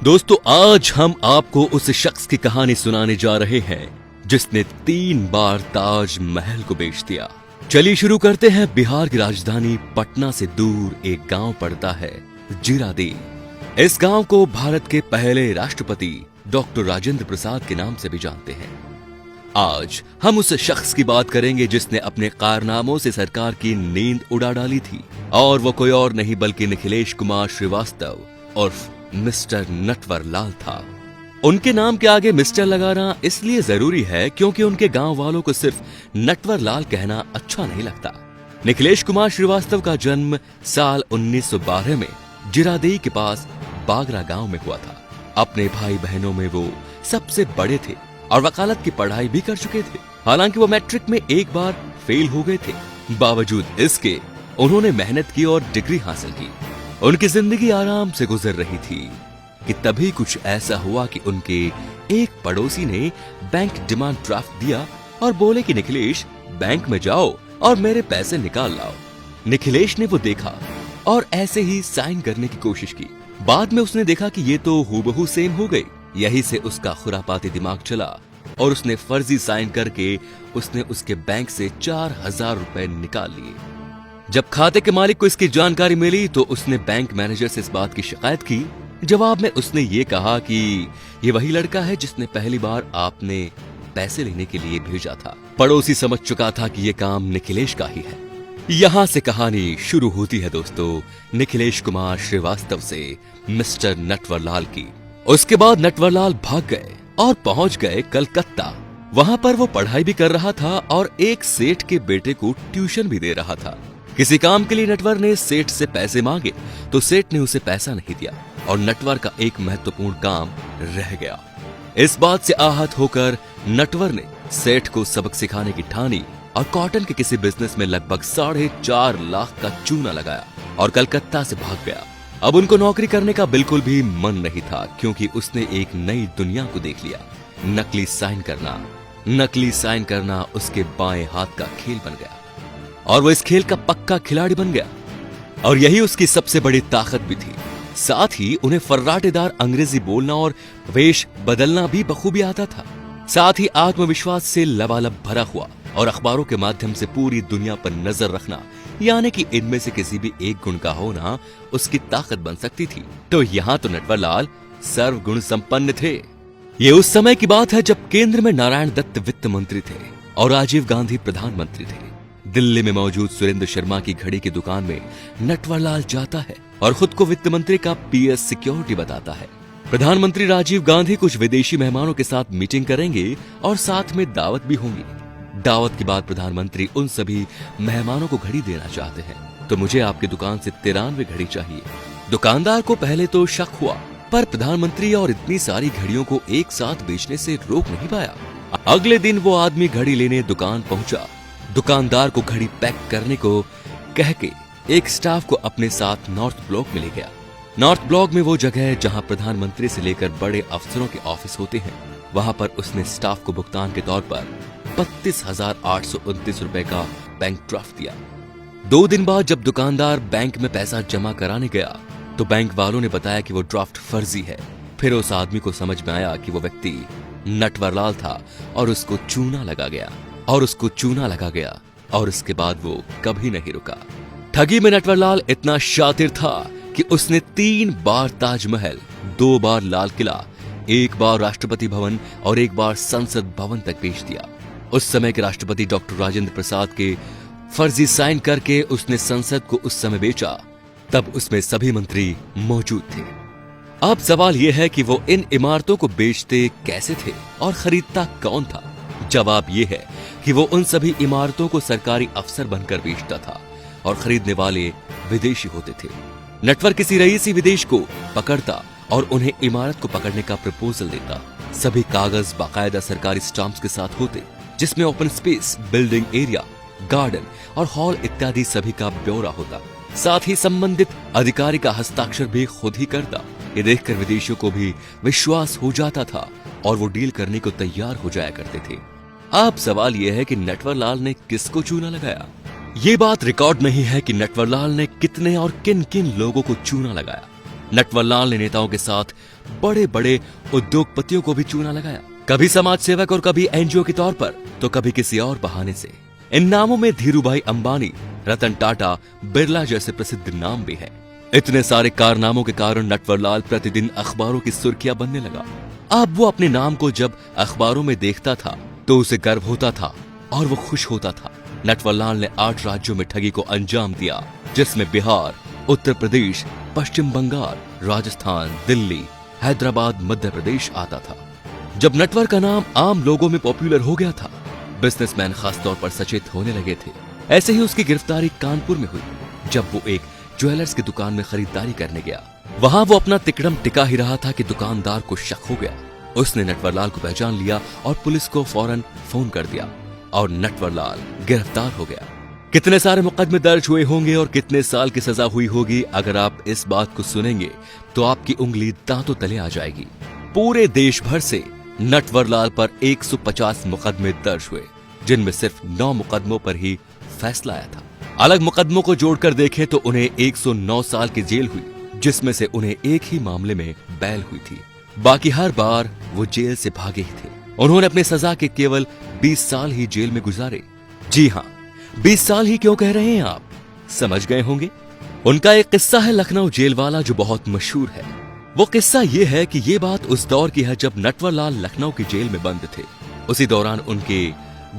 दोस्तों, आज हम आपको उस शख्स की कहानी सुनाने जा रहे हैं जिसने 3 बार ताज महल को बेच दिया। चलिए शुरू करते हैं। बिहार की राजधानी पटना से दूर एक गांव पड़ता है जीरादेई। इस गांव को भारत के पहले राष्ट्रपति डॉक्टर राजेंद्र प्रसाद के नाम से भी जानते हैं। आज हम उस शख्स की बात करेंगे जिसने अपने कारनामों से सरकार की नींद उड़ा डाली थी, और वो कोई और नहीं बल्कि निखिलेश कुमार श्रीवास्तव उर्फ मिस्टर नटवरलाल था। उनके नाम के आगे मिस्टर लगाना इसलिए जरूरी है क्योंकि उनके गांव वालों को सिर्फ नटवरलाल कहना अच्छा नहीं लगता। निखिलेश कुमार श्रीवास्तव का जन्म साल 1912 में जीरादेई के पास बागरा गांव में हुआ था। अपने भाई बहनों में वो सबसे बड़े थे और वकालत की पढ़ाई भी कर चुके थे। हालांकि वो मैट्रिक में एक बार फेल हो गए थे। बावजूद इसके उन्होंने मेहनत की और डिग्री हासिल की। उनकी जिंदगी आराम से गुजर रही थी कि तभी कुछ ऐसा हुआ कि उनके एक पड़ोसी ने बैंक डिमांड ड्राफ्ट दिया और बोले कि निखिलेश, बैंक में जाओ और मेरे पैसे निकाल लाओ। निखिलेश ने वो देखा और ऐसे ही साइन करने की कोशिश की। बाद में उसने देखा कि ये तो हूबहू सेम हो गई। यही से उसका खुरापाती दिमाग चला और उसने फर्जी साइन करके उसने उसके बैंक से 4,000 रुपए निकाल लिए। जब खाते के मालिक को इसकी जानकारी मिली तो उसने बैंक मैनेजर से इस बात की शिकायत की। जवाब में उसने ये कहा कि ये वही लड़का है जिसने पहली बार आपने पैसे लेने के लिए भेजा था। पड़ोसी समझ चुका था कि ये काम निखिलेश का ही है। यहाँ से कहानी शुरू होती है दोस्तों, निखिलेश कुमार श्रीवास्तव से मिस्टर नटवरलाल की। उसके बाद नटवरलाल भाग गए और पहुंच गए कलकत्ता। वहां पर वो पढ़ाई भी कर रहा था और एक सेठ के बेटे को ट्यूशन भी दे रहा था। किसी काम के लिए नटवर ने सेठ से पैसे मांगे तो सेठ ने उसे पैसा नहीं दिया और नटवर का एक महत्वपूर्ण काम रह गया। इस बात से आहत होकर नटवर ने सेठ को सबक सिखाने की ठानी और कॉटन के किसी बिजनेस में लगभग 4.5 लाख का चूना लगाया और कलकत्ता से भाग गया। अब उनको नौकरी करने का बिल्कुल भी मन नहीं था क्योंकि उसने एक नई दुनिया को देख लिया। नकली साइन करना उसके बाएं हाथ का खेल बन गया और वो इस खेल का पक्का खिलाड़ी बन गया। और यही उसकी सबसे बड़ी ताकत भी थी। साथ ही उन्हें फर्राटेदार अंग्रेजी बोलना और वेश बदलना भी बखूबी आता था। साथ ही आत्मविश्वास से लबालब भरा हुआ और अखबारों के माध्यम से पूरी दुनिया पर नजर रखना, यानी कि इनमें से किसी भी एक गुण का होना उसकी ताकत बन सकती थी। तो यहाँ तो नटवरलाल सर्वगुण संपन्न थे। ये उस समय की बात है जब केंद्र में नारायण दत्त वित्त मंत्री थे और राजीव गांधी प्रधानमंत्री थे। दिल्ली में मौजूद सुरेंद्र शर्मा की घड़ी की दुकान में नटवरलाल जाता है और खुद को वित्त मंत्री का पीएस सिक्योरिटी बताता है। प्रधानमंत्री राजीव गांधी कुछ विदेशी मेहमानों के साथ मीटिंग करेंगे और साथ में दावत भी होंगी। दावत के बाद प्रधानमंत्री उन सभी मेहमानों को घड़ी देना चाहते हैं, तो मुझे आपकी दुकान से 93 घड़ी चाहिए। दुकानदार को पहले तो शक हुआ, पर प्रधानमंत्री और इतनी सारी घड़ियों को एक साथ बेचने से रोक नहीं पाया। अगले दिन वो आदमी घड़ी लेने दुकान पहुंचा। दुकानदार को घड़ी पैक करने को कह के एक स्टाफ को अपने साथ नॉर्थ ब्लॉक में ले गया। नॉर्थ ब्लॉक में वो जगह है जहां प्रधानमंत्री से लेकर बड़े अफसरों के ऑफिस होते हैं। वहां पर उसने स्टाफ को भुगतान के तौर पर 32,829 रुपए का बैंक ड्राफ्ट दिया। 2 दिन बाद जब दुकानदार बैंक में पैसा जमा कराने गया तो बैंक वालों ने बताया कि वो ड्राफ्ट फर्जी है। फिर उस आदमी को समझ में आया कि वो व्यक्ति नटवरलाल था और उसको चूना लगा गया और उसके बाद वो कभी नहीं रुका। ठगी में नटवरलाल इतना शातिर था कि उसने 3 बार ताजमहल, 2 बार लाल किला, 1 बार राष्ट्रपति भवन और 1 बार संसद भवन तक बेच दिया। उस समय के राष्ट्रपति डॉक्टर राजेंद्र प्रसाद के फर्जी साइन करके उसने संसद को उस समय बेचा। तब उसमें सभी मंत्री मौजूद थे। अब सवाल यह है कि वो इन इमारतों को बेचते कैसे थे और खरीदता कौन था? जवाब यह है कि वो उन सभी इमारतों को सरकारी अफसर बनकर बेचता था और खरीदने वाले विदेशी होते थे। नटवर किसी रईसी विदेश को पकड़ता और उन्हें इमारत को पकड़ने का प्रपोजल देता। सभी कागज बाकायदा सरकारी स्टाम्प्स के साथ होते जिसमें open space, building area, garden और हॉल इत्यादि सभी का ब्यौरा होता। साथ ही संबंधित अधिकारी का हस्ताक्षर भी खुद ही करता। ये देखकर विदेशियों को भी विश्वास हो जाता था और वो डील करने को तैयार हो जाया करते थे। अब सवाल यह है कि नटवरलाल ने किसको चूना लगाया। ये बात रिकॉर्ड नहीं है कि नटवरलाल ने कितने और किन किन लोगों को चूना लगाया। नटवरलाल ने नेताओं के साथ बड़े बड़े उद्योगपतियों को भी चूना लगाया, कभी समाज सेवक और कभी एनजीओ के तौर पर, तो कभी किसी और बहाने से। इन नामों में धीरूभाई अंबानी, रतन टाटा, बिरला जैसे प्रसिद्ध नाम भी हैं। इतने सारे कारनामों के कारण नटवरलाल प्रतिदिन अखबारों की सुर्खियां बनने लगा। अब वो अपने नाम को जब अखबारों में देखता था तो उसे गर्व होता था और वो खुश होता था। नटवरलाल ने 8 राज्यों में ठगी को अंजाम दिया, जिसमें बिहार, उत्तर प्रदेश, पश्चिम बंगाल, राजस्थान, दिल्ली, हैदराबाद, मध्य प्रदेश आता था। जब नटवर का नाम आम लोगों में पॉपुलर हो गया था, बिजनेसमैन खासतौर पर सचेत होने लगे थे। ऐसे ही उसकी गिरफ्तारी कानपुर में हुई, जब वो एक ज्वेलर्स की दुकान में खरीदारी करने गया। वहां वो अपना तिकड़म टिका ही रहा था कि दुकानदार को शक हो गया। उसने नटवरलाल को पहचान लिया और पुलिस को फौरन फोन कर दिया और नटवरलाल गिरफ्तार हो गया। कितने सारे मुकदमे दर्ज हुए होंगे और कितने साल की सजा हुई होगी, अगर आप इस बात को सुनेंगे तो आपकी उंगली दांतों तले आ जाएगी। पूरे देश भर से नटवरलाल पर 150 मुकदमे दर्ज हुए, जिनमें सिर्फ 9 मुकदमों पर ही फैसला आया था। अलग मुकदमों को जोड़कर देखें तो उन्हें 109 साल की जेल हुई, जिसमें से उन्हें एक ही मामले में बैल हुई थी। बाकी हर बार वो जेल से भागे ही थे। उन्होंने अपने सजा के केवल 20 साल ही जेल में गुजारे। जी हाँ, 20 साल ही क्यों कह रहे हैं आप, समझ गए होंगे। उनका एक किस्सा है लखनऊ जेल वाला, जो बहुत मशहूर है। वो किस्सा ये है कि ये बात उस दौर की है जब नटवरलाल लखनऊ की जेल में बंद थे। उसी दौरान उनके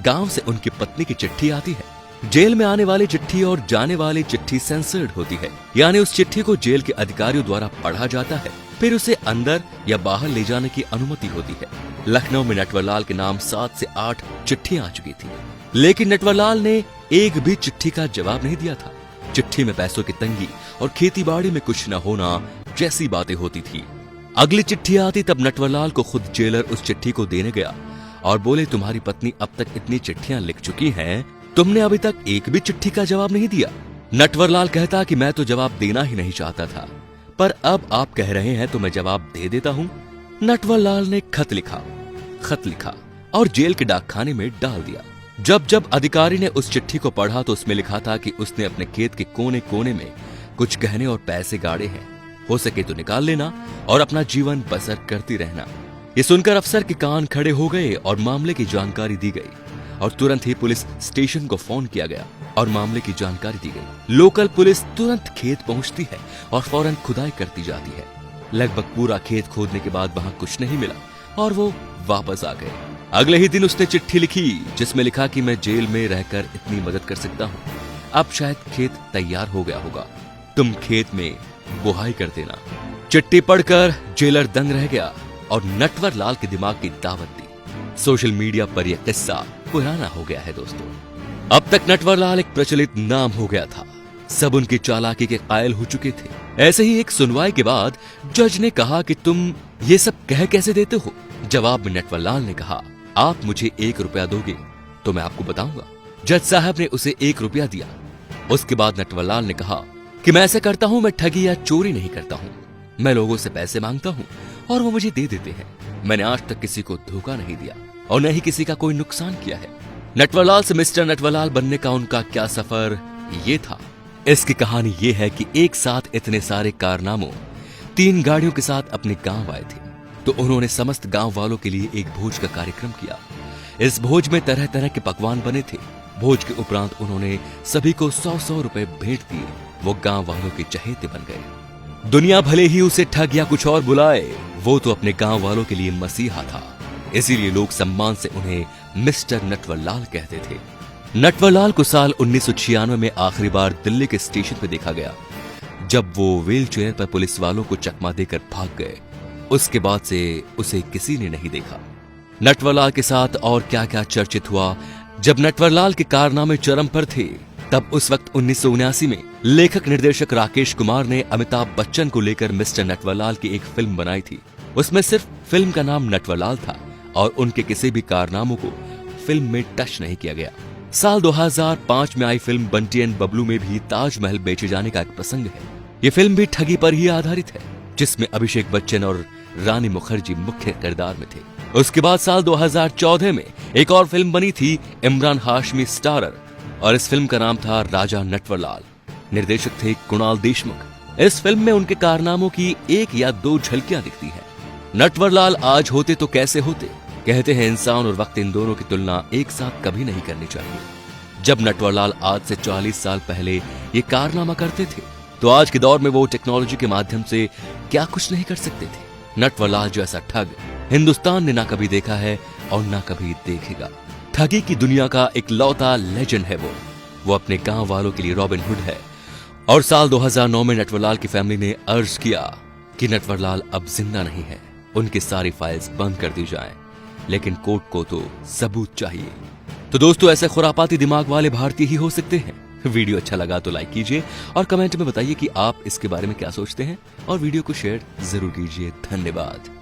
गांव से उनकी पत्नी की चिट्ठी आती है। जेल में आने वाली चिट्ठी और जाने वाली चिट्ठी सेंसर्ड होती है, यानी उस चिट्ठी को जेल के अधिकारियों द्वारा पढ़ा जाता है, फिर उसे अंदर या बाहर ले जाने की अनुमति होती है। लखनऊ में नटवरलाल के नाम 7 से 8 चिट्ठियां आ चुकी थी, लेकिन नटवरलाल ने एक भी चिट्ठी का जवाब नहीं दिया था। चिट्ठी में पैसों की तंगी और खेतीबाड़ी में कुछ न होना जैसी बातें होती थी। अगली चिट्ठी आती तब नटवरलाल को खुद जेलर उस चिट्ठी को देने गया और बोले, तुम्हारी पत्नी अब तक इतनी चिट्ठियां लिख चुकी हैं, तुमने अभी तक एक भी चिट्ठी का जवाब नहीं दिया। नटवरलाल कहता कि मैं तो जवाब देना ही नहीं चाहता था, पर अब आप कह रहे हैं तो मैं जवाब दे देता हूं। नटवरलाल ने खत लिखा और जेल के डाकखाने में डाल दिया। जब अधिकारी ने उस चिट्ठी को पढ़ा तो उसमें लिखा था कि उसने अपने खेत के कोने कोने में कुछ गहने और पैसे गाड़े हैं, हो सके तो निकाल लेना और अपना जीवन बसर करती रहना। ये सुनकर अफसर के कान खड़े हो गए और मामले की जानकारी दी गई और तुरंत ही पुलिस स्टेशन को फोन किया गया और मामले की जानकारी दी गई। लोकल पुलिस तुरंत खेत पहुंचती है और फौरन खुदाई करती जाती है। लगभग पूरा खेत खोदने के बाद वहां कुछ नहीं मिला और वो वापस आ गए। अगले ही दिन उसने चिट्ठी लिखी जिसमें लिखा कि मैं जेल में रहकर इतनी मदद कर सकता हूँ, अब शायद खेत तैयार हो गया होगा, तुम खेत में बुहाई कर देना। चिट्ठी पढ़कर जेलर दंग रह गया और नटवरलाल के दिमाग की दावत दी। सोशल मीडिया पर यह किस्सा पुराना हो गया है दोस्तों। अब तक नटवरलाल एक प्रचलित नाम हो गया था, सब उनकी चालाकी के कायल हो चुके थे। ऐसे ही एक सुनवाई के बाद जज ने कहा कि तुम ये सब कह कैसे देते हो। जवाब में नटवरलाल ने कहा, आप मुझे 1 रुपया दोगे तो मैं आपको बताऊंगा। जज साहब ने उसे 1 रुपया दिया। उसके बाद नटवरलाल ने कहा कि मैं ऐसा करता हूं, मैं ठगी या चोरी नहीं करता हूं, मैं लोगों से पैसे मांगता हूं और वो मुझे दे देते हैं। मैंने आज तक किसी को धोखा नहीं दिया और न ही किसी का कोई नुकसान किया है। नटवरलाल से मिस्टर नटवरलाल बनने का उनका क्या सफर ये था। इसकी कहानी ये है कि एक साथ इतने सारे कारनामों 3 गाड़ियों के साथ अपने गांव आए थे, तो उन्होंने समस्त गांव वालों के लिए एक भोज का कार्यक्रम किया। इस भोज में तरह तरह के पकवान बने थे। भोज के उपरांत उन्होंने सभी को 100-100 रुपए भेंट दिए। वो गांव वालों के चहेते बन गए। दुनिया भले ही उसे ठग या कुछ और बुलाए, वो तो अपने गांव वालों के लिए मसीहा था, इसीलिए लोग सम्मान से उन्हें मिस्टर नटवरलाल कहते थे। नटवरलाल को साल 1996 में आखिरी बार दिल्ली के स्टेशन पर देखा गया, जब वो व्हील चेयर पर पुलिस वालों को चकमा देकर भाग गए। उसके बाद से उसे किसी ने नहीं देखा। नटवरलाल के साथ और क्या क्या चर्चित हुआ। जब नटवरलाल के कारनामे चरम पर थे, तब उस वक्त 1979 में लेखक निर्देशक राकेश कुमार ने अमिताभ बच्चन को लेकर मिस्टर नटवरलाल की एक फिल्म बनाई थी। उसमें सिर्फ फिल्म का नाम नटवरलाल था और उनके किसी भी कारनामों को फिल्म में टच नहीं किया गया। साल 2005 में आई फिल्म बंटी एंड बबलू में भी ताजमहल बेचे जाने का एक प्रसंग है। ये फिल्म भी ठगी पर ही आधारित है, जिसमें अभिषेक बच्चन और रानी मुखर्जी मुख्य किरदार में थे। उसके बाद साल 2014 में एक और फिल्म बनी थी इमरान हाशमी स्टारर, और इस फिल्म का नाम था राजा नटवरलाल। निर्देशक थे कुणाल देशमुख इस फिल्म में उनके कारनामों की एक या दो झलकियां दिखती हैं। नटवरलाल आज होते तो कैसे होते। कहते हैं इंसान और वक्त इन दोनों की तुलना एक साथ कभी नहीं करनी चाहिए। जब नटवरलाल आज से 40 साल पहले ये कारनामा करते थे तो आज के दौर में वो टेक्नोलॉजी के माध्यम से क्या कुछ नहीं कर सकते थे। नटवरलाल जैसा ठग हिंदुस्तान ने ना कभी देखा है और ना कभी देखेगा। ठगी की दुनिया का एक लौता लेजेंड है वो अपने गांव वालों के लिए रॉबिन हुड है। और साल 2009 में नटवरलाल की फैमिली ने अर्ज किया कि नटवरलाल अब जिंदा नहीं है, उनकी सारी फाइल्स बंद कर दी जाएं, लेकिन कोर्ट को तो सबूत चाहिए। तो दोस्तों, ऐसे खुरापाती दिमाग वाले भारतीय ही हो सकते हैं। वीडियो अच्छा लगा तो लाइक कीजिए और कमेंट में बताइए कि आप इसके बारे में क्या सोचते हैं और वीडियो को शेयर जरूर कीजिए। धन्यवाद।